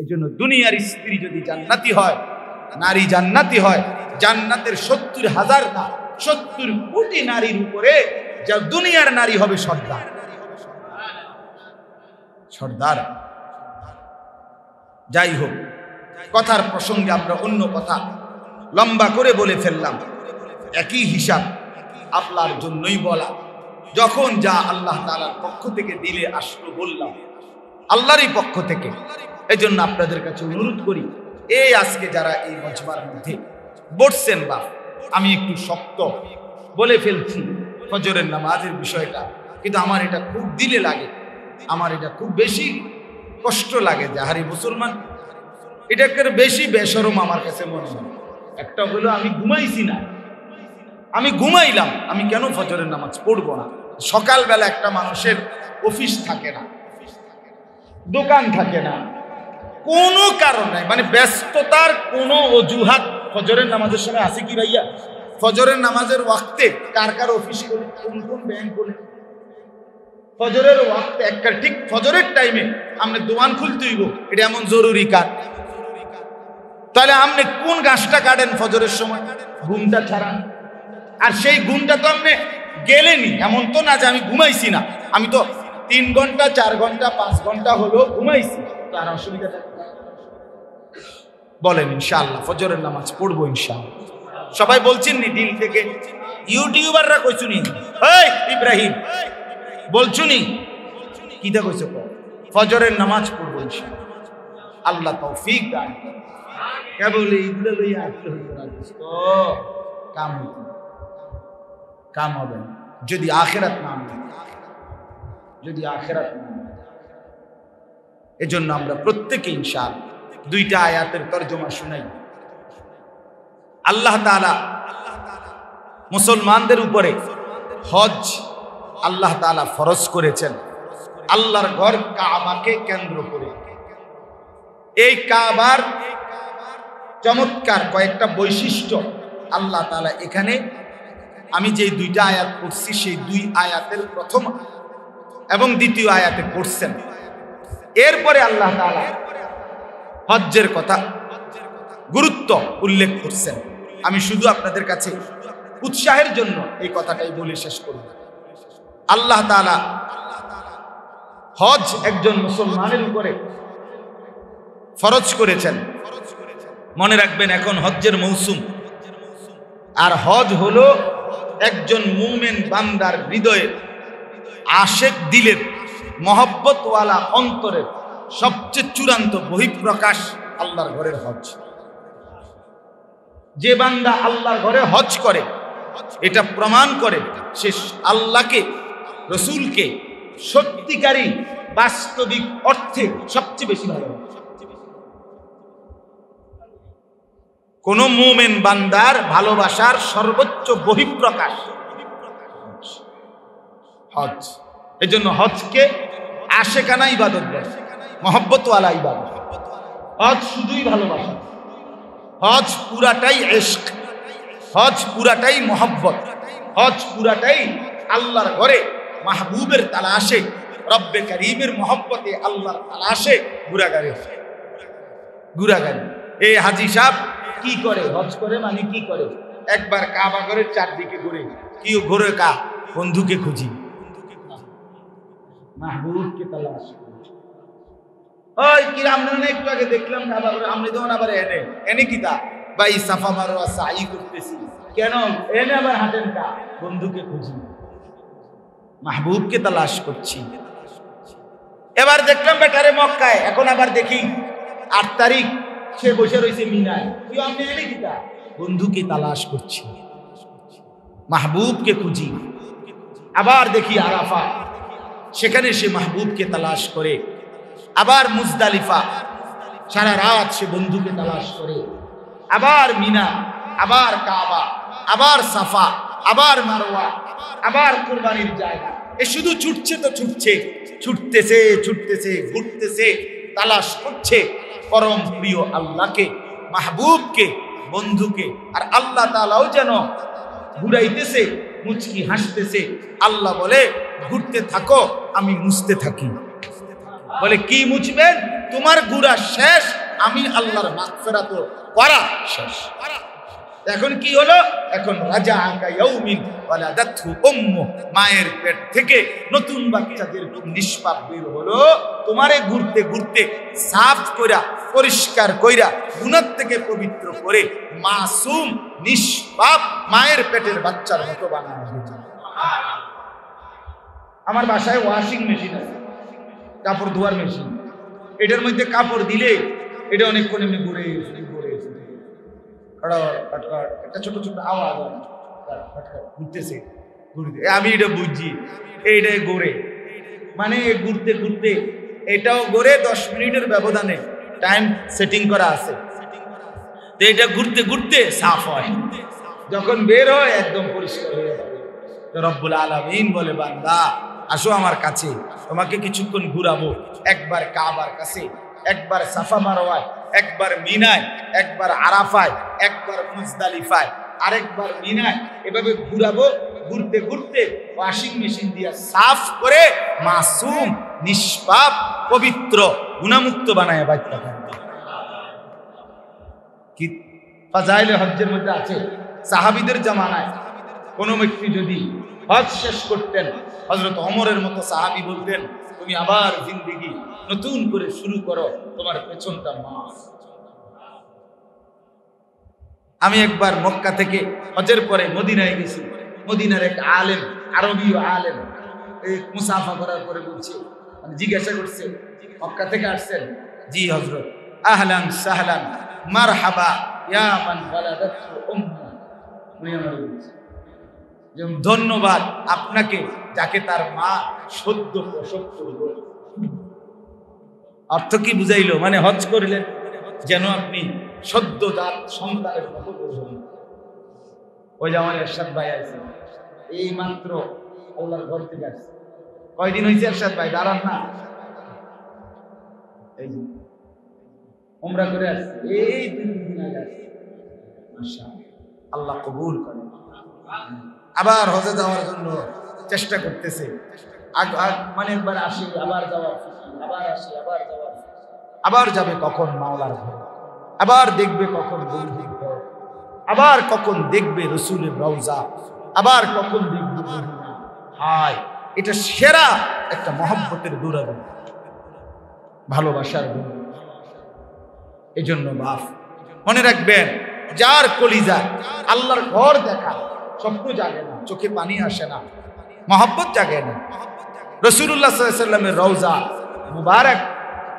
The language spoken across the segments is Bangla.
এই জন্য দুনিয়ার স্ত্রী যদি জান্নাতি হয়, নারী জান্নাতি হয়, জান্নাতের 70,000 না 70 কোটি নারীর উপরে যা দুনিয়ার নারী হবে সর্দার। সর্দার। যাই হোক, কথার প্রসঙ্গে আমরা অন্য কথা লম্বা করে বলে ফেললাম। একই হিসাব আপনার জন্যই বলা, যখন যা আল্লাহ তাআলার পক্ষ থেকে দিলে আসলো বললাম আল্লাহরই পক্ষ থেকে। এই জন্য আপনাদের কাছে অনুরোধ করি, এই আজকে যারা এই মজমার মধ্যে বসছেন, বা আমি একটু শক্ত বলে ফেলছি ফজরের নামাজের বিষয়টা, কিন্তু আমার এটা খুব দিলে লাগে, আমার এটা খুব বেশি কষ্ট লাগে। যাহারি মুসলমান এটাকে বেশি বেশরম আমার কাছে মনে হয়। একটা হলো আমি ঘুমাইছি না, আমি ঘুমাইলাম, আমি কেন ফজরের নামাজ পড়বো না? সকালবেলা একটা মানুষের অফিস থাকে না, দোকান থাকে না, কোনো কারণ নাই, মানে ব্যস্ততার কোনো অজুহাত ফজরের নামাজের সময় আছে কি ভাইয়া? ফজরের নামাজের ওয়াক্তে কার কার অফিস করে, কোন কোন ব্যাংক করে ফজরের ওয়াক্তে একটা ঠিক ফজরের টাইমে আপনি দোকান খুলতে হইব, এটা এমন জরুরি কাজ। তাহলে আপনি কোন গাছটা কাটেন ফজরের সময়? ঘুমটা ছাড়া। আর সেই ঘুমটা তো আপনি গেলেনি, এমন তো না যে আমি ঘুমাইছি না, আমি তো 3 ঘন্টা 4 ঘন্টা 5 ঘন্টা হলো ঘুমাইছি, তার অসুবিধাটা বলেন? ইনশাআল্লাহ ফজরের নামাজ পড়বো ইনশাআল্লাহ। সবাই বলছেন নি দিল থেকে? ইউটিউবাররা কইছুনি, এই ইব্রাহিম বলছুনি কিটা কইছো? ফজরের নামাজ পড়বো ইনশাআল্লাহ। আল্লাহ তৌফিক দান। কেবল এইগুলো লইয়া আসলে কাম হবে না যদি আখিরাত না হয়, যদি আখিরাত না হয়। এজন্য আমরা প্রত্যেকে ইনশাআল্লাহ 2টা আয়াতের তরজমা শুনাই। আল্লাহ তাআলা মুসলমানদের উপরে হজ আল্লাহ তাআলা ফরজ করেছেন আল্লাহর ঘর কাবাকে কেন্দ্র করে। এই কাবার চমৎকার কয়েকটা বৈশিষ্ট্য আল্লাহ তাআলা এখানে, আমি যে 2টা আয়াত পড়ছি সেই 2 আয়াতের প্রথম এবং দ্বিতীয় আয়াতে পড়ছেন। এরপরে আল্লাহ তাআলা হজ্জের কথা গুরুত্ব উল্লেখ করছেন। আমি শুধু আপনাদের কাছে উৎসাহের জন্য এই কথাটাই বলে শেষ করব। আল্লাহ তাআলা হজ একজন মুসলমানের উপরে ফরজ করেছেন। মনে রাখবেন, এখন হজ্জের মৌসুম, আর হজ হলো একজন মুমিন বান্দার হৃদয়ের, আশেক দিলের, মহব্বতওয়ালা অন্তরের সবচেয়ে চূড়ান্ত বহিঃপ্রকাশ আল্লাহর ঘরের হজ। যে বান্দা আল্লাহর ঘরে হজ করে, এটা প্রমাণ করে সে আল্লাহকে, রসুলকে সত্যিকারী বাস্তবিক অর্থে সবচেয়ে বেশি ভালোবাসে। কোন মুমিন বান্দার ভালোবাসার সর্বোচ্চ বহিঃপ্রকাশ হজ। এজন্য হজকে আশেকানা ইবাদত বলে, মহব্বতওয়ালা ইবাদত। হজ শুধুই ভালোবাসা, হজ পুরাটাই ইশক, হজ পুরাটাই মহব্বত, হজ পুরাটাই আল্লাহর ঘরে মাহবুবের তালাশে, রব্বে কারীমের মহব্বতে আল্লাহর তালাশে ঘুরাগাড়ি। এই হাজী সাহেব কি করে? হজ করে মানে কি করে? একবার কাবা ঘরের চারদিকে ঘুরে, কি ঘুরে? বন্ধুকে খুঁজি, মাহবুবকে তালাশ করি। ওই কি আমরা একটু আগে দেখলাম কাবা ঘরে, আমি তখন আবার এনে কিতা ভাই সাফা মারোয়া সাই করতেছি কেন? এনে আবার হাঁটেন কা? বন্ধুকে খুঁজি, মাহবুবকে তালাশ করছি। এবার দেখলাম বেটারে মক্কায়, এখন আবার দেখি 8 তারিখ সে বসে রয়েছে মিনায়, কি আপনি এনে কিতা? বন্ধুকে তালাশ করছি, মাহবুবকে খুঁজি। আবার দেখি আরাফা, সেখানে সে মাহবুবকে তালাশ করে। আবার মুজদালিফা, সারা রাত সে বন্ধুকে তালাশ করে। আবার মিনা, আবার কাবা, আবার সাফা, আবার মারওয়া, আবার কুরবানির জায়গা। এ শুধু ছুটছে তো ছুটছে, ছুটতেছে ছুটতেছে, ঘুরতেছে, তালাশ করছে পরম প্রিয় আল্লাহকে, মাহবুবকে, বন্ধুকে। আর আল্লাহ তাআলাও যেন ঘুরাইতেছে, মুচকি হাসতেছে। আল্লাহ বলে ঘুরতে থাকো, আমি মুছতে থাকি। বলে কি মুছবেন? তোমার গুনাহ শেষ, আমি আল্লাহর মাগফিরাত করা শেষ। এখন কি হলো? এখন রাজাআকা ইয়াউমিন ওয়ালাদাতহু উম্মু, মায়ের পেট থেকে নতুন বাচ্চা যেরকম নিষ্পাপ বের হলো, তোমারে ঘুরতে ঘুরতে সাফ কইরা পরিষ্কার কইরা গুনাহ থেকে পবিত্র করে মাসুম নিষ্পাপ মায়ের পেটের বাচ্চার মতো বানানো হয়েছে। আমার বাসায় ওয়াশিং মেশিন আছে, কাপড় ধোয়ার মেশিন। এটার মধ্যে কাপড় দিলে এটা অনেকক্ষণ এমনি ঘুরে একটা ছোট ছোট আওয়াজ ঘুরতেছে ঘুরতে, আমি এটা বুঝছি এইটাই ঘুরে, মানে ঘুরতে ঘুরতে এটাও ঘুরে 10 মিনিটের ব্যবধানে টাইম সেটিং করা আছে। তো এটা ঘুরতে ঘুরতে সাফ হয়, যখন বের হয় একদম পরিষ্কার হয়ে যাবে। রব্বুল আলামিন বলে, বান্দা আসো আমার কাছে, তোমাকে কিছুক্ষণ ঘুরাবো। একবার কাবার কাছে, একবার সাফা মারওয়ায়, একবার মিনায়, একবার আরাফায়, একবার মুজদালিফায়, আরেকবার মিনায়, এভাবে ঘুরাবো। ঘুরতে ঘুরতে ওয়াশিং মেশিন দিয়ে সাফ করে মাসুম নিষ্পাপ পবিত্র গুনাহমুক্ত বানায় বাচ্চা। কি ফাজাইলে হজ্জের মধ্যে আছে, সাহাবীদের জামানায় কোনো ব্যক্তি যদি হজ শেষ করতেন, হযরত ওমরের মতো সাহাবী বলতেন, তুমি আবার জিন্দেগি নতুন করে শুরু করো, তোমার পেছনটা মাফ। আমি একবার মক্কা থেকে হজের পরে মদিনায় গেছি। মদিনার এক আলেম, আরবীয় আলেম, এই মুসাফা করার পরে বলছে, মানে জিজ্ঞাসা করছে, মক্কা থেকে আসছেন? জি হযরত। আহলান সাহলান মারহাবা ইয়া মান ওয়ালাদাতহু উম্মু। উনি আমাকে বলছে যে ধন্যবাদ আপনাকে, যাকে তার মা সদ্য প্রসব করল। অর্থ কি বুঝাইলো? মানে হজ করিলেন যেন আপনি সদ্যজাত সন্তানের মতো বুঝলেন। ওই যে আমার এরশাদ ভাই আছে, এই মাত্র আল্লাহর ঘর থেকে আসছে। কয়দিন হয়েছে এরশাদ ভাই? দাঁড়ান না, এই যে উমরা করে আসছে, এই 2 দিন আগে আসছে। মাশাআল্লাহ, আল্লাহ কবুল করেন। আবার হজে যাওয়ার জন্য চেষ্টা করতেছে, মানে একবার আসি আবার যাওয়ার, আবার আসি আবার যাওয়ার, আবার যাবে কখন মাওলার ঘর, আবার দেখবে কখন বন্ধুর ঘর, আবার কখন দেখবে রসুলের রওজা, আবার কখন দেখবে মদিনা। হায়, এটা সেরা একটা মহব্বতের দুরাগম, ভালোবাসার গুণ। এই জন্য বাপ মনে রাখবেন, যার কলিজা আল্লাহর ঘর দেখা স্বপ্ন জাগে না, চোখে পানি আসে না, মহব্বত জাগে না। রাসূলুল্লাহ সাল্লাল্লাহু আলাইহি ওয়াসাল্লামের রওজা মুবারক,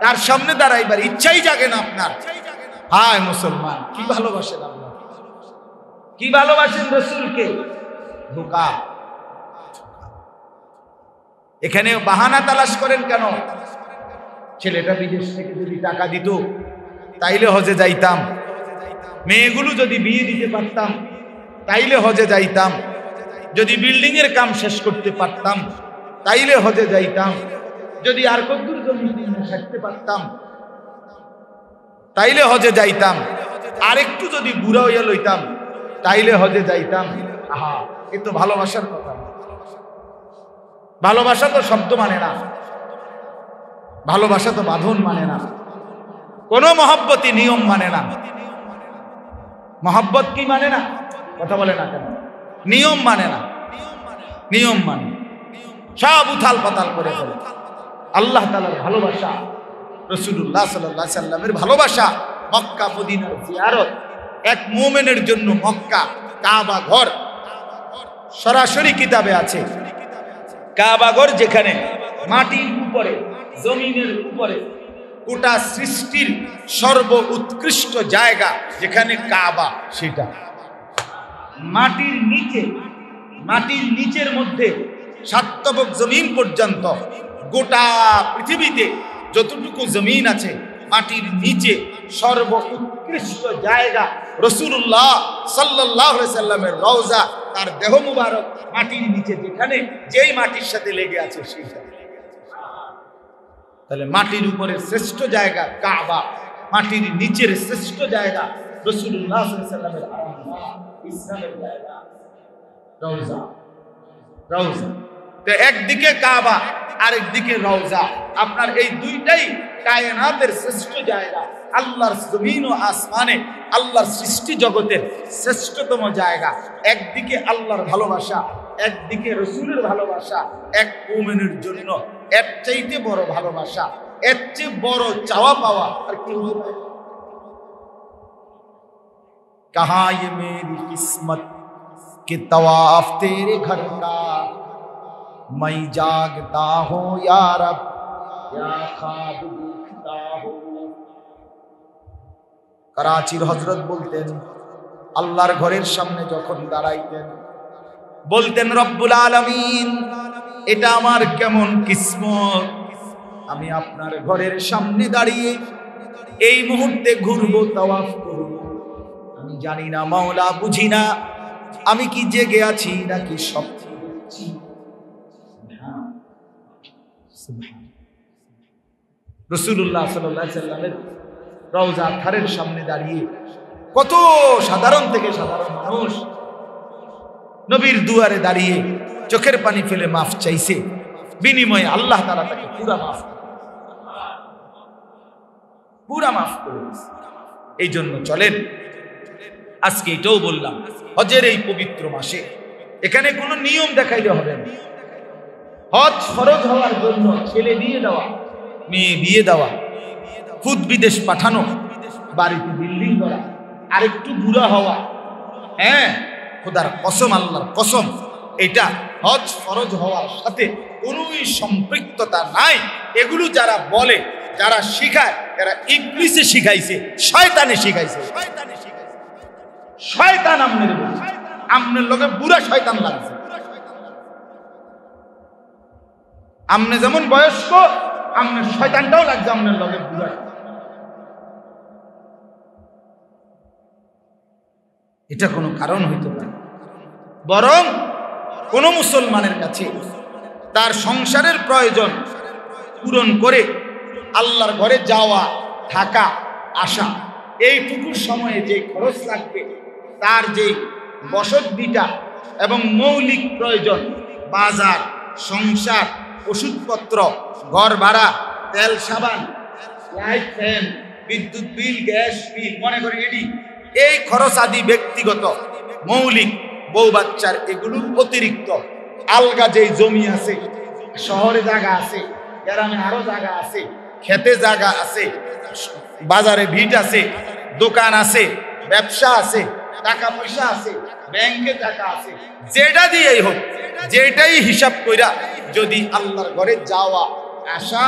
তার সামনে দাঁড়াইবার ইচ্ছাই জাগে না আপনার। হায় মুসলমান, কি ভালোবাসেন আল্লাহ, কি ভালোবাসেন রাসূলকে। ধোঁকা, এখানে বাহানা তালাশ করেন কেন? ছেলেটা বিদেশ থেকে যদি টাকা দিত তাইলে হজে যাইতাম, মেয়েগুলো যদি বিয়ে দিতে পারতাম তাইলে হজে যাইতাম, যদি বিল্ডিং এর কাম শেষ করতে পারতাম তাইলে হজে যাইতাম, যদি আর কদ্দুর জমি থাকতে পারতাম তাইলে হজে যাইতাম, আর একটু যদি বুড়া হইয়া লইতাম তাইলে হজে যাইতাম। আহা, এ তো ভালোবাসার কথা। ভালোবাসা তো শব্দ মানে না, ভালোবাসা তো বাঁধন মানে না, কোন মহব্বতই নিয়ম মানে না। মহব্বত কি মানে না? কথা বলে না কেন? নিয়ম মানে না, নিয়ম মানে সব উথাল পাতাল করে ফেলে। আল্লাহ তাআলার ভালোবাসা, রাসূলুল্লাহ সাল্লাল্লাহু আলাইহি সাল্লামের ভালোবাসা, মক্কা মদিনার জিয়ারত। এক মুমিনের জন্য মক্কা, কাবা ঘর সরাসরি কিতাবে আছে। কাবা ঘর যেখানে মাটির উপরে, জমিনের উপরে, গোটা সৃষ্টির সর্ব উৎকৃষ্ট জায়গা যেখানে কাবা, সেটা মাটির নিচে, মাটির নিচের মধ্যে সাতবক জমিন পর্যন্ত, গোটা পৃথিবীতে যতটুকু জমিন আছে মাটির নিচে সর্ব উৎকৃষ্ট জায়গা রাসূলুল্লাহ সাল্লাল্লাহু আলাইহি সাল্লামের রওজা, তার দেহ মুবারক মাটির নিচে, যেখানে যেই মাটির সাথে লেগে আছে সেটা। তাহলে মাটির উপরে শ্রেষ্ঠ জায়গা কাবা, মাটির নিচের শ্রেষ্ঠ জায়গা রাসূলুল্লাহ সাল্লাল্লাহু আলাইহি সাল্লামের ইসলামের জায়গা রওজা। রওজা তো একদিকে কাবা আরেকদিকে রওজা, আপনার এই দুইটাই কায়নাতের শ্রেষ্ঠ জায়গা, আল্লাহর জমিন ও আসমানে আল্লাহর সৃষ্টি জগতের শ্রেষ্ঠতম জায়গা। একদিকে আল্লাহর ভালোবাসা, একদিকে রসুলের ভালোবাসা। এক মুমিনের জন্য এর চাইতে বড় ভালোবাসা, এর চেয়ে বড় চাওয়া পাওয়া আর কি হতে পারে? कहा ये मेरी किस्मत कि तवाफ तेरे घर का, मैं जागता हूँ या रब या ख्वाब देखता हूँ। कराचीर हजरत বলতেন আল্লাহর ঘরের সামনে যখন দাঁড়াইতেন বলতেন রব্বুল আলামিন, এটা আমার কেমন কিসমত, আমি আপনার ঘরের সামনে দাঁড়িয়ে এই মুহূর্তে ঘুরবো, তাওয়াফ করব। আমি জানি না মাওলা, বুঝি না আমি কি জেগে আছি নাকি স্বপ্নে আছি। রাসূলুল্লাহ সাল্লাল্লাহু আলাইহি ওয়াসাল্লামের রওজা ঘরের সামনে দাঁড়িয়ে কত সাধারণ থেকে সাধারণ মানুষ নবীর দুয়ারে দাঁড়িয়ে চোখের পানি ফেলে মাফ চাইছে, বিনিময়ে আল্লাহ তাআলা তাকে পুরা মাফ করে দিয়েছে। এই জন্য চলেন, আজকে এটাও বললাম, হজের এই পবিত্র মাসে এখানে কোনো নিয়ম দেখাইলে হবে না। হজ ফরজ হওয়ার জন্য ছেলে বিয়ে দেওয়া, মেয়ে বিয়ে দেওয়া, খুদ বিদেশ পাঠানো, বাড়িতে বিল্ডিং করা, আরেকটু বুড়া হওয়া, হ্যাঁ খোদার কসম, আল্লাহর কসম, এটা হজ ফরজ হওয়ার সাথে কোনোই সম্পৃক্ততা নাই। এগুলো যারা বলে, যারা শিখায়, এরা ইবলিসে শিখাইছে, শয়তানে শিখাইছে। শয়তান আমনের বলছে, আমনের লোকে বুড়া শয়তান লাগছে। আমনে যেমন বয়স্ক, আমনের শয়তানটাও লাগছে আমনের লোকে বুড়া। এটা কোনো কারণ হইতে পারে, বরং কোন মুসলমানের কাছে তার সংসারের প্রয়োজন পূরণ করে আল্লাহর ঘরে যাওয়া, থাকা, আসা, এইটুকুর সময়ে যে খরচ লাগবে, তার যে বসতভিটা এবং মৌলিক প্রয়োজন, বাজার, সংসার, ওষুধপত্র, ঘর ভাড়া, তেল সাবান, লাইট, ফ্যান, বিদ্যুৎ বিল, গ্যাস বিল, মনে করে এডি, এই খরচ আদি ব্যক্তিগত মৌলিক, বউ বাচ্চার, এগুলো অতিরিক্ত। আলগা যেই জমি আছে, শহরে জায়গা আছে, গ্রামে আরো জায়গা আছে, খেতে জায়গা আছে, বাজারে ভিট আছে, দোকান আছে, ব্যবসা আছে, টাকা পয়সা আছে, ব্যাংকে টাকা আছে, যেটা দিয়েই হোক, যেটাই হিসাব কইরা যদি আল্লাহর ঘরে যাওয়া, আসা,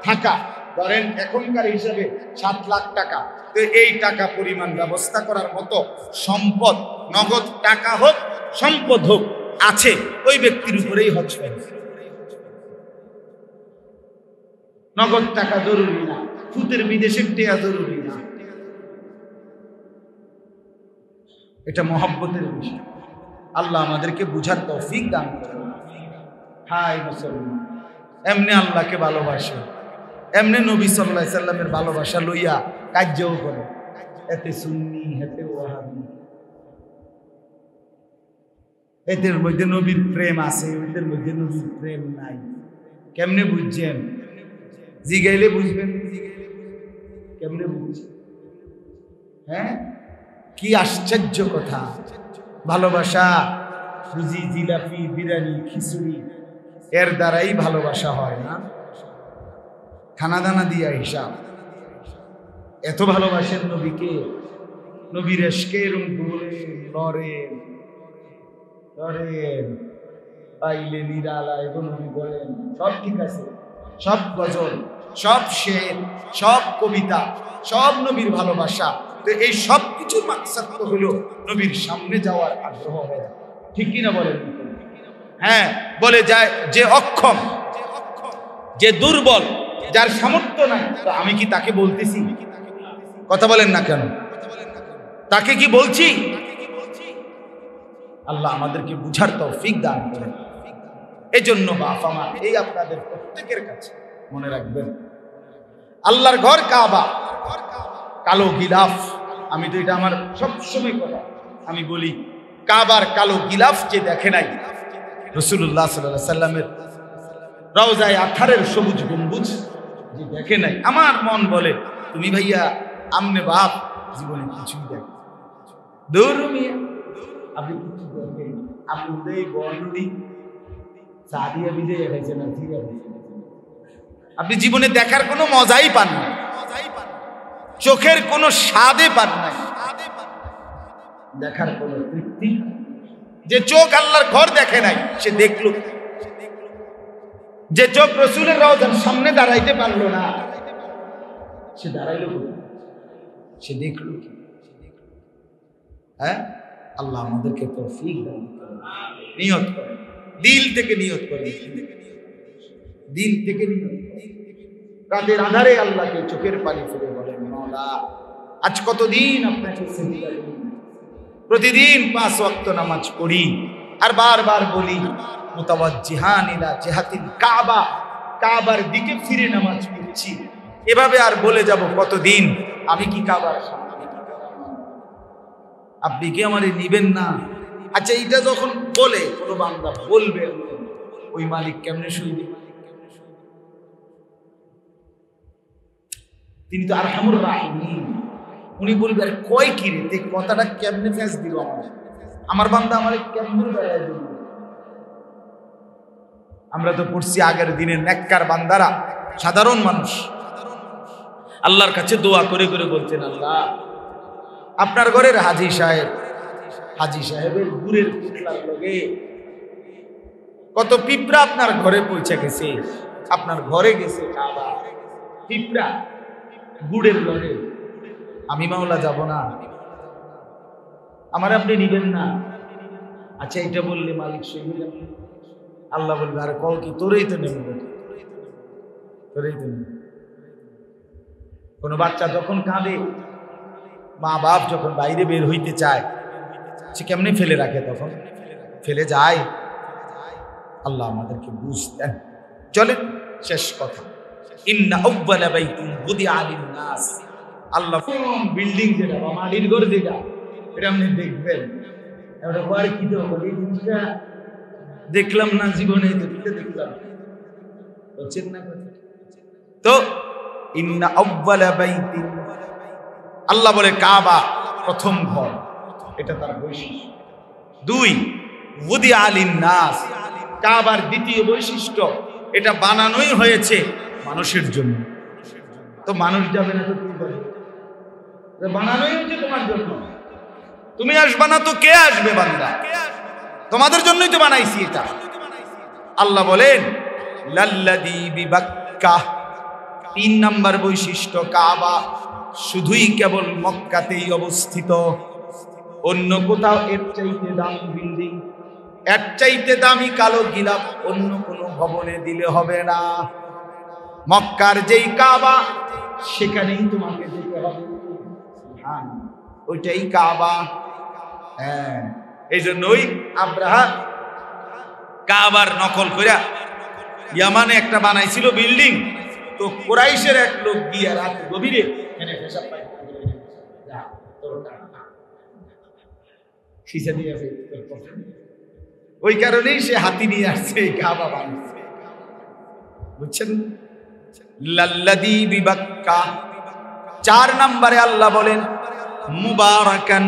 থাকা, ধরেন এখনকার হিসাবে 7 লাখ টাকা, তো এই টাকা পরিমাণ ব্যবস্থা করার মতো সম্পদ, নগদ টাকা হোক, সম্পদ হোক, আছে, ওই ব্যক্তির উপরেই হজ ফরজ। নগদ টাকা জরুরি না, ফুতের বিদেশের টেয়া জরুরি না, এটা মহব্বতের বিষয়। আল্লাহ আমাদেরকে বুঝার তৌফিক দান করেন। হাই মুসলমান, এমনি আল্লাহকে ভালোবাসে, এমনি নবী সাল্লাল্লাহু আলাইহি সাল্লামের ভালোবাসা লইয়া কার্যও করে, এতে সুন্নি, এতে ওয়াহাবি, এদের মধ্যে নবীর প্রেম আছে, এদের মধ্যে নবীর প্রেম নাই। কেমনে বুঝছেন? জিগাইলে বুঝবেন, কেমনে বুঝছেন? হ্যাঁ, কি আশ্চর্য কথা! ভালোবাসা বুঝি জিলাপি, বিরিয়ানি, খিচুড়ি, এর দ্বারাই ভালোবাসা হয় না? খানা দানা দিয়া হিসাব। এত ভালোবাসেন নবীকে, নবীর এশকে এরম বলেন, লড়েন লড়েন, পাইলে নিরালা, এবং নবী বলেন, সব ঠিক আছে, সব গজল, সব শের, সব কবিতা, সব নবীর ভালোবাসা। তো এই সব কিছুর মাকসাদ তো হলো নবীর সামনে যাওয়ার আগ্রহ হয়, ঠিক কিনা বলেন? হ্যাঁ, বলে যায় যে অক্ষম, যে দুর্বল, যার সামর্থ্য নাই, তো আমি কি তাকে বলতেছি? কথা বলেন না কেন? তাকে কি বলছি? আল্লাহ আমাদেরকে বুঝার তৌফিক দান করেন। এই জন্য বাপ আমার, এই আপনাদের প্রত্যেকের কাছে মনে রাখবেন, আল্লাহর ঘর কাবা, কালো গিলাফ, আমি তো এটা আমার সবসময় কথা, আমি বলি, কাবার কালো গিলাফ যে দেখে নাই, রাসূলুল্লাহ সাল্লাল্লাহু আলাইহি সাল্লামের রওজায়ে আথারের সবুজ গম্বুজ যে দেখে নাই, আমার মন বলে তুমি ভাইয়া আমনে বাপ জীবনে কিছুই দেখ দূর মিয়া, আপনি কিছু দেখেন, আপনি উদয় বন্দি সাদিয়া বিজয় হয়েছে না, ঠিক আছে, আপনি জীবনে দেখার কোনো মজাই পান না, চোখের কোনো স্বাদে পান না, দেখার কোনো তৃপ্তি। যে চোখ আল্লাহর ঘর দেখে নাই সে দেখলো, যে চোখ রাসূলের রওজার সামনে দাঁড়াইতে পারলো না সে দাঁড়াইলো, সে দেখলো কি? হ্যাঁ, আল্লাহ আমাদেরকে তৌফিক দান করুন। নিয়ত করেন, দিল থেকে নিয়ত করেন, দিল থেকে নিয়ত করেন। রাতের আধারে আল্লাহকে চোখের পানি ফেলে বলেন, মাওলা আজ কতদিন আপনাকে সিজদা করি, প্রতিদিন 5 ওয়াক্ত নামাজ পড়ি, আর বারবার বলি মুতাওয়াজ্জিহান ইলা জিহাতিল কাবা, কাবার দিকে ফিরে নামাজ পড়ছি, এভাবে আর বলে যাব কতদিন? আমি কি কাবার সামনে? আপনি কি আমারে নিবেন না? আচ্ছা, এটা যখন বলে কোনো বান্দা বলবে, ওই মালিক কেমনে শুনবে? তিনি তো আরহামুর রাহিমিন। উনি বলবে আরে কয় কি রে, কথাটা কেমনে ফেস দিল আমার বান্দা, আমারে কেমনে বেড়ায় দিল। আমরা তো পড়ছি আগের দিনের নেককার বান্দারা, সাধারণ মানুষ আল্লাহর কাছে দোয়া করে করে বলতেন, আল্লাহ আপনার ঘরের হাজী সাহেবের গুড়ের পুতলার লগে কত পিঁপড়া আপনার ঘরে পৌঁছে গেছে, আপনার ঘরে গেছে কাবা, পিঁপড়া গুড়ের লগে, আমি মাওলা যাব না, আমার আপনি নিবেন না? আচ্ছা, এটা বললে মালিক সইবে না? আল্লাহ বলবে আরে কও কি, তোরেই তো নেব, তোরেই তো নেব। কোনো বাচ্চা যখন কাঁদে, মা বাপ যখন বাইরে বের হইতে চায়, সে কেমনে ফেলে রাখে? তখন ফেলে যায়। আল্লাহ আমাদেরকে বুঝ দেন। চলেন শেষ কথা, ইন্না আউয়ালা বাইতিন বুদিআ লিন-নাস, আল্লাহ বিল্ডিং যেটা বা মাটির ঘর যেটা, এটা আপনি দেখবেন, এটা পরে কি তো এই জিনিসটা দেখলাম না জীবনে, দেখলাম বুঝছেন না? তো ইন্না আউয়ালা বাইতিন, আল্লাহ বলে কাবা প্রথম ঘর, এটা তার বৈশিষ্ট্য। 2 বুদিআ লিন-নাস, কাবার দ্বিতীয় বৈশিষ্ট্য, এটা বানানোই হয়েছে মানুষের জন্য। তো মানুষ যাবে না তো কি করবে? বানানোই হচ্ছে তোমার জন্য, তুমি আসবে না তো কে আসবে? বান্দা, তোমাদের জন্যই তো বানাইছি এটা। আল্লাহ বলেন লাল্লাযী বিবাক্কা, 3 নাম্বার বৈশিষ্ট্য, কাবা শুধুই কেবল মক্কাতেই অবস্থিত, অন্য কোথাও এর চাইতে দামি বিল্ডিং, এর চাইতে দামি কালো গিলাফ অন্য কোনো ভবনে দিলে হবে না। মক্কার যেই কাবা সেখানেই তোমাকে যেতে হবে, ওইটাই কাবা। হ্যাঁ, এই জন্যই আব্রাহা কাবার নকল করে ইয়ামানে একটা বানাইছিল বিল্ডিং, তো কুরাইশের এক লোক গিয়ে রাত গভীরে এনে পেশাব পায়, ওই কারণেই সে হাতি নিয়ে আসছে এই কাবা বানাচ্ছে, বুঝছেন? লাল্লাযী বিবাক্কা। 4 নম্বরে আল্লাহ বলেন মুবারাকান,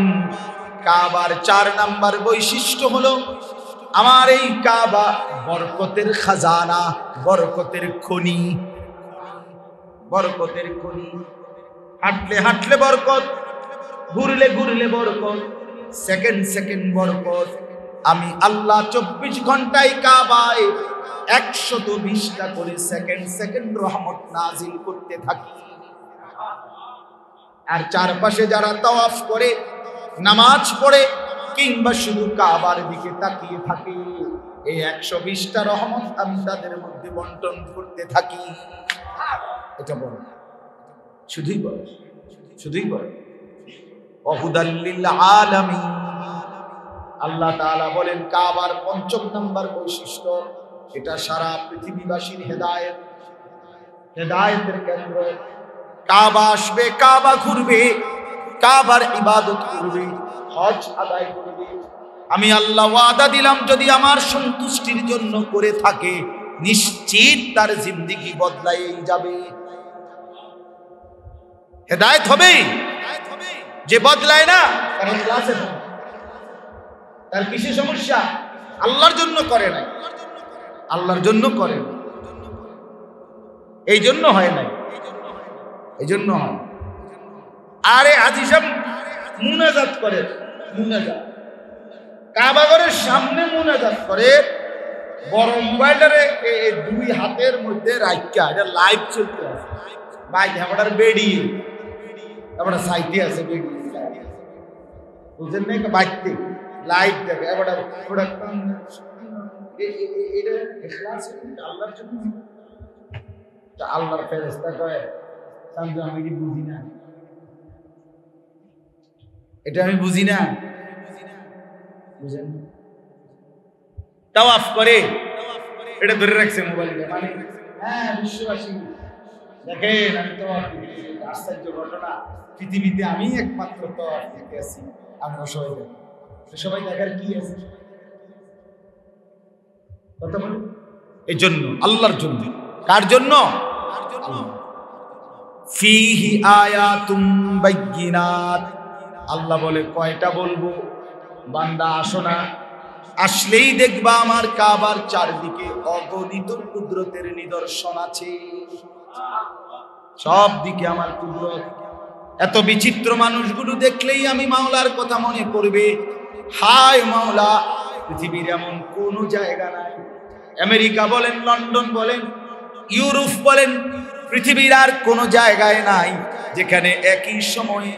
কাবার 4 নম্বর বৈশিষ্ট্য হলো আমার এই কাবা বরকতের খাজানা, বরকতের খনি, বরকতের খনি। হাঁটলে হাঁটলে বরকত, ঘুরলে ঘুরলে বরকত, সেকেন্ড সেকেন্ড বরকত। আমি আল্লাহ 24 ঘন্টায় কাবায় 120টা করে সেকেন্ড সেকেন্ড রহমত নাজিল করতে থাকি। আর চারপাশে যারা তাওয়াফ করে, নামাজ পড়ে, কিংবা শুধু কাবার দিকে তাকিয়ে থাকে, এই 120টা রহমত আমি তাদের মধ্যে বন্টন করতে থাকি। এটা বড়, শুধুই বড়, শুধুই বড়। ওয়াহুদাল লিল আলামিন, আল্লাহ তাআলা বলেন কাবার 5 নম্বর বৈশিষ্ট্য, এটা সারা পৃথিবীবাসীর হেদায়েত, হেদায়েতের কেন্দ্র। কাবা আসবে, কাবা ঘুরবে, কাবার ইবাদত করবে, হজ আদায় করবে, আমি আল্লাহ ওয়াদা দিলাম যদি আমার সন্তুষ্টির জন্য করে থাকে নিশ্চিত তার জিন্দেগি বদলায় যাবে, হেদায়েত হবে। যে বদলায় না তার ইখলাসে না, তার কিসে সমস্যা? আল্লাহর জন্য করে নাই, আল্লাহর জন্য করে না, এই জন্য হয় নাই, এই জন্য হয়। আরে আজি সব মুনাজাত করে, মুনাজাত কাবা ঘরের সামনে মুনাজাত করে, বড় মোবাইলটারে দুই হাতের মধ্যে রাখা, এটা লাইভ চলতে আছে, ভাই আমার বেড়িয়ে তারপরে সাইটে আছে বেড়িয়ে, বুঝলেন না? বাইতে লাইভ দেখে এবার আল্লাহর জন্য, আল্লাহর ফেরেশতা কয় আমি কি বুঝি না, এটা আমি বুঝি না, বুঝেন? তাওয়াফ করে এটা ধরে রাখছে মোবাইলটা, মানে হ্যাঁ বিশ্ববাসী দেখেন আমি তাওয়াফ দিতেছি, আশ্চর্য ঘটনা, পৃথিবীতে আমি একমাত্র তাওয়াফ দিতে আছি, আমরা সবাই দেখি, সবাই দেখার কি আছে? কথা বলে এই জন্য, আল্লাহর জন্য। কার জন্য? ফিহি আয়াতুম বাইয়িনাত। আল্লাহ বলে কয়টা বলবো? বান্দা আসো না, আসলেই দেখবা আমার কাবার চারদিকে অগণিত কুদরতের নিদর্শন আছে, সব দিকে আমার কুদরত। এত বিচিত্র মানুষগুলো দেখলেই আমি মাওলার কথা মনে পড়বে। হায় মাওলা, পৃথিবীর এমন কোন জায়গা নাই, আমেরিকা বলেন, লন্ডন বলেন, ইউরোপ বলেন, পৃথিবীর আর কোন জায়গায় নাই যেখানে একই সময়ে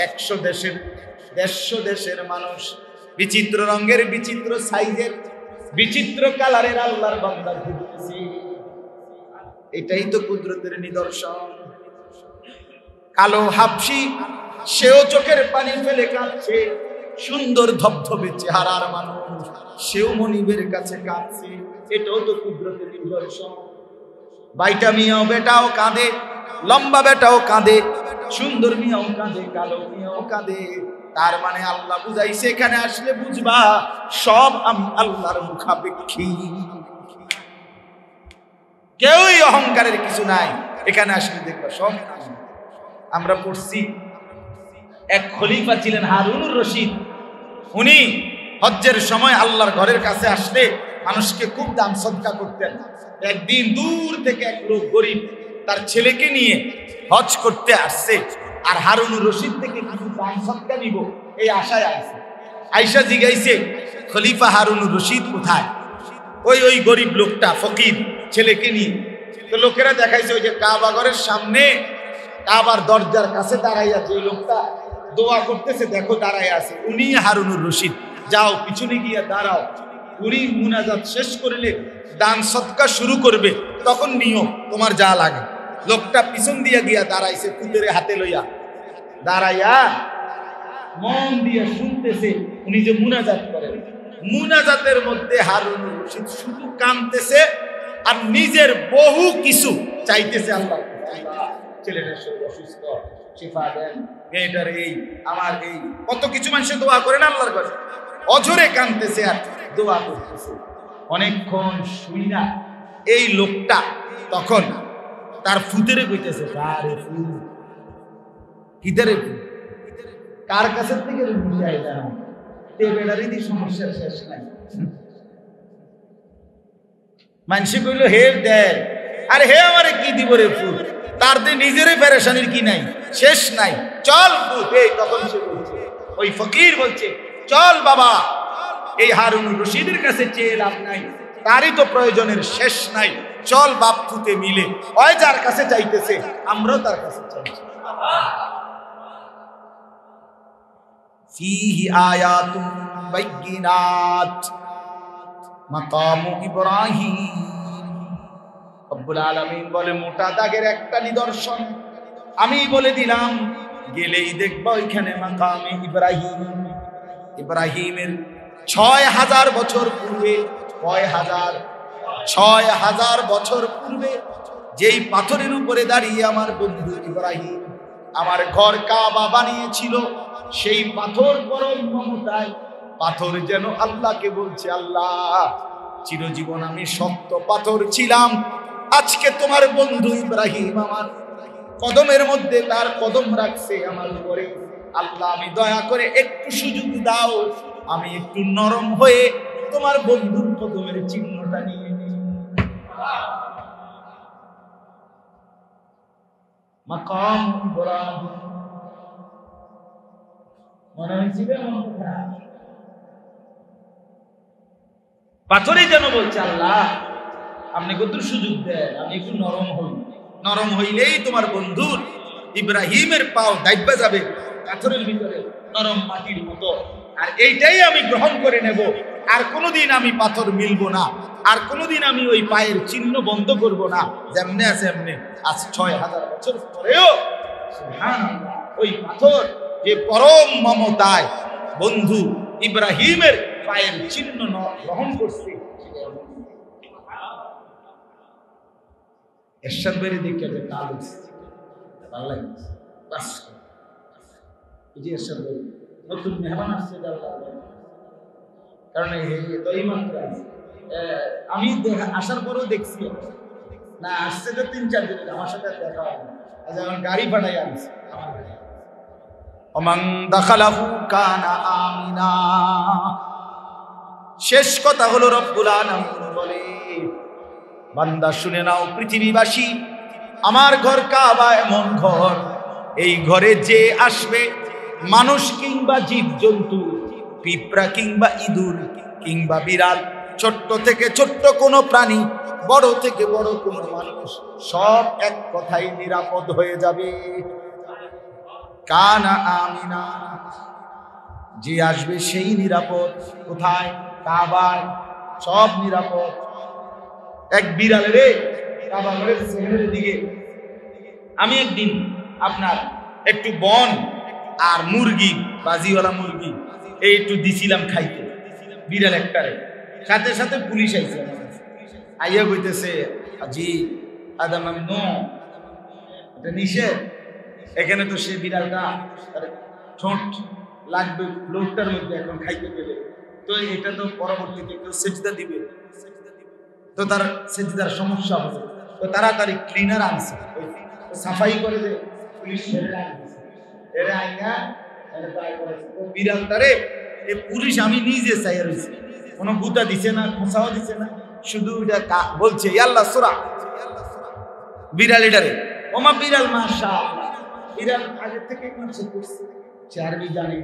100 দেশের মানুষ বিচিত্র রঙের, বিচিত্র সাইজের, বিচিত্র কালারের আল্লাহর বান্দা ঘুরতেছে। এটাই তো কুদরতের নিদর্শন। কালো হাবশি সেও চোখের পানি ফেলে কাঁদছে, সুন্দর ধবধবে চেহারার মানুষ সেও মনিবের কাছে কাঁদছে, এটাও তো কুদরতের নিদর্শন। বাইটা মিয়াও বেটাও কাঁদে, লম্বা বেটাও কাঁদে, সুন্দর মিয়াও কাঁদে, কালো মিয়াও কাঁদে। তার মানে আল্লাহ বুঝাইছে এখানে আসলে বুঝবা সব আমি আল্লাহর মুখাপেক্ষী, কেউই অহংকারের কিছু নাই, এখানে আসলে দেখবা সব। আমরা পড়ছি এক খলিফা ছিলেন হারুনুর রশিদ, উনি হজ্জের সময় আল্লাহর ঘরের কাছে আসলে মানুষকে খুব দান সদকা করতেন। একদিন দূর থেকে এক লোক গরিব তার ছেলেকে নিয়ে হজ করতে আসছে, আর হারুনুর রশিদ থেকে কিছু দান সদকা নিব এই আশায় আসছে। আয়েশা জিজ্ঞাসে খলিফা হারুনুর রশিদ কোথায়? ওই গরিব লোকটা ফকির ছেলেকে নিয়ে। তো লোকেরা দেখাইছে ওই যে কাবা ঘরের সামনে কাবার দরজার কাছে দাঁড়াইয়া যে লোকটা দোয়া করতেছে, দেখো দাঁড়াইয়া আছে, উনি হারুনুর রশিদ। যাও পিছনে গিয়ে দাঁড়াও, উনি মুনাজাত শেষ করলে দান সদকা শুরু করবে, তখন নিও তোমার যা লাগে। লোকটা পিছন দিয়া গিয়া দাঁড়াইছে, পুতেরে হাতে লইয়া দাঁড়াইয়া মন দিয়ে শুনতেছে উনি যে মুনাজাত করেন। মুনাজাতের মধ্যে হারুনুর রশিদ শুধু কাঁদতেছে আর নিজের বহু কিছু চাইতেছে আল্লাহ। ছেলেটার শরীর অসুস্থ, শিফা দেন, মেয়েটার এই, আমার এই, কত কিছু মানুষের দোয়া করেন আল্লাহর কাছে, অঝরে কাঁদতেছে আর দোয়া করতেছে। অনেকক্ষণ শুই না এই লোকটা তখন তার ফুতেরে কইতেছে, কারে ফুল, কিদারে ফুল, কার কাছের থেকে বুঝাই জানা, তে বেটারই দি সমস্যার শেষ নাই। মানুষে কইল হে দেয়, আরে হে আমারে কি দিব রে ফুল, তার দিয়ে নিজেরই পেরেশানির কি নাই, শেষ নাই, চল ফুল। এই তখন সে বলছে, ওই ফকির বলছে, চল বাবা, এই হারুনুর রশিদের কাছে চেয়ে লাভ নাই, তারই তো প্রয়োজনের শেষ নাই, চল বাপ ফুতে মিলে, ওই যার কাছে চাইতেছে আমরাও তার কাছে চাইছি। ফীহি আয়াতুম বাইয়িনাত মাকামু ইব্রাহিম। রব্বুল আলামিন বলে মোটা দাগের একটা নিদর্শন আমি বলে দিলাম, গেলেই দেখবা ওইখানে মাকামে ইব্রাহিম। ইব্রাহিমের ৬,০০০ বছর পূর্বে, ৬,০০০ বছর পূর্বে যেই পাথরের উপরে দাঁড়িয়ে আমার বন্ধু ইব্রাহিম আমার ঘর কাবা বানিয়েছিল, সেই পাথর পরম মমতায় পাথর যেন আল্লাহকে বলছে, আল্লাহ চিরজীবন আমি শক্ত পাথর ছিলাম, আজকে তোমার বন্ধু ইব্রাহিম আমার কদমের মধ্যে তার কদম রাখছে আমার উপরে, আল্লাহ আমি দয়া করে একটু সুযোগ দাও, আমি একটু নরম হয়ে তোমার বন্ধুর কদমের চিহ্নটা নিয়ে নিই। মাকাম ইব্রাহিম মনে হয়েছিল আমার কথা। পাথরে যেন বলছে, আল্লাহ আপনি কত সুযোগ দেন, আমি একটু নরম হই, নরম হইলেই তোমার বন্ধুর ইব্রাহিমের পাও দাইবা যাবে পাথরের ভিতরে নরম মাটির মতো, আর এইটাই আমি গ্রহণ করে নেব, আর কোনোদিন আমি পাথর মিলবো না, আর কোনোদিন আমি ওই পায়ের চিহ্ন বন্ধ করব না, যেমনে আছে এমনি। আজ 6000 বছর পরেও সুবহানাল্লাহ ওই পাথর যে পরম মমতায় বন্ধু ইব্রাহিমের পায়ের চিহ্ন গ্রহণ করছে। এরশাদ বেরি দেখে যে কাজ ভালো লাগছে, বাস এই যে এরশাদ বেরি নতুন মেহমান আসছে, কারণ এই মাত্র আমি আসার পরেও দেখছি না, আসছে তো 3-4 দিন, আমার সাথে দেখা হয় না, আজ আমার গাড়ি পাঠাই আনছে। ওমান দাখালাহু কানা আমিনা। শেষ কথা হলো রব্বুল আলামিন বলে, বান্দা শুনে নাও পৃথিবীবাসী, আমার ঘর কাবা এমন ঘর, এই ঘরে যে আসবে মানুষ কিংবা জীবজন্তু, পিঁপড়া কিংবা ইঁদুর কিংবা বিড়াল, ছোট্ট থেকে ছোট্ট কোনো প্রাণী, বড় থেকে বড় কোনো মানুষ, সব এক কথাই নিরাপদ হয়ে যাবে। কানা আমিনা, যে আসবে সেই নিরাপদ। কোথায়? কাবায় সব নিরাপদ। এক বিড়াল রে কাবা ঘরের শহরের দিকে, আমি একদিন আপনার একটু বন আর মুরগি, বাজিওয়ালা মুরগি এই একটু দিছিলাম খাইতে, বিড়াল একটারে, সাথে সাথে পুলিশ আইছে, আইয়া কইতেছে, জি আদাম আমি নো, এটা নিষেধ, এখানে তো সে বিড়ালটা ঠোঁট লাগবে লোকটার মধ্যে এখন খাইতে গেলে, তো এটা তো পরবর্তীতে কেউ সেজদা দিবে, তো তার সেজদার সমস্যা হবে, তো তাড়াতাড়ি ক্লিনার আনছে, সাফাই করে যে পুলিশ এরা আইনা বিড়ালটারে এই পুলিশ আমি নিজে চাই রয়েছে, কোনো গুতা দিছে না, খোঁচাও দিছে না, শুধু এটা বলছে আল্লাহ সোরা বিড়াল এটারে, ওমা বিড়াল মাশাআল্লাহ, বিড়াল আগে থেকে করছে, সে আরবি জানে,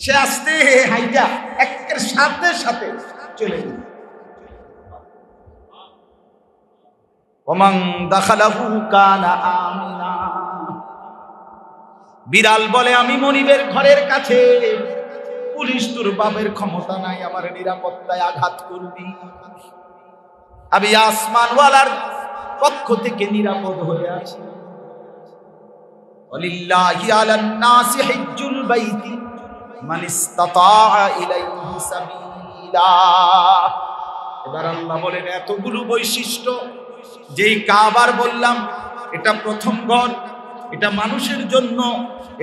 সে আসতে হাইটা একের সাথে সাথে চলে গেল। ওমান দাখালাহু কানা আমিনা। বিড়াল বলে, আমি মনিবের ঘরের কাছে, পুলিশ তোর বাপের ক্ষমতা নাই আমার নিরাপত্তায় আঘাত করবি, আমি আসমানওয়ালার পক্ষ থেকে নিরাপদ হয়ে আছি। ওয়ালিল্লাহি আলান নাসি হিজ্জুল বাইতি মান ইসতাতা ইলাইহি সাবিলা। এবার আল্লাহ বলেন, এতগুলো বৈশিষ্ট্য, যেই কাবার বললাম এটা প্রথম ঘর, এটা মানুষের জন্য,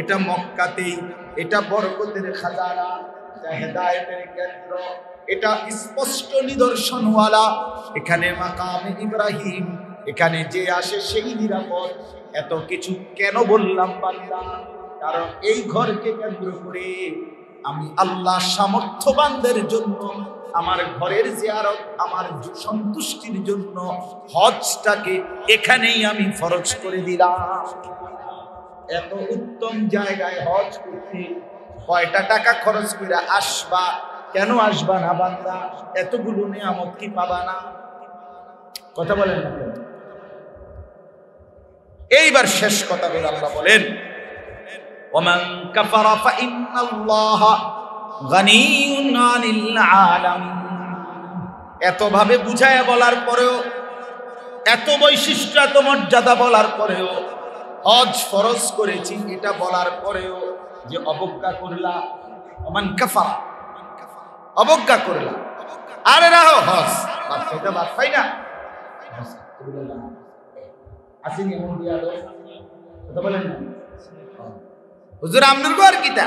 এটা মক্কাতেই, এটা বরকতের খাজানা, এটা হেদায়েতের কেন্দ্র, এটা স্পষ্ট নিদর্শনওয়ালা, এখানে মাকামে ইব্রাহিম, এখানে যে আসে সেই নিরাপদ। এত কিছু কেন বললাম বান্দা? কারণ এই ঘরকে কেন্দ্র করে আমি আল্লাহ সামর্থ্যবানদের জন্য আমার ঘরের জিয়ারত, আমার সন্তুষ্টির জন্য হজটাকে এখানেই আমি ফরজ করে দিলাম। এত উত্তম জায়গায় হজ করতে কয়টা টাকা খরচ করে আসবা? কেন আসবা না বান্দা? এতগুলো নিয়ামত কি পাবা না? কথা বলেন না। এইবার শেষ কথা বলে আল্লাহ বলেন, ওমান কাফারা ফাইন্নাল্লাহা গানিয়ুন আনিল আলামিন। এত ভাবে বুঝায় বলার পরেও, এত বৈশিষ্ট্য, এত মর্যাদা বলার পরেও, হজ ফরজ করেছি এটা বলার পরেও যে অবজ্ঞা করলা, ওমান কাফারা, অবজ্ঞা করলা, আরে রাহো হজ বাদ খাইতে বাদ পাই না, আসেনি এমন দিয়া কথা বলেন না হুজুর, আপনার ঘর কিটা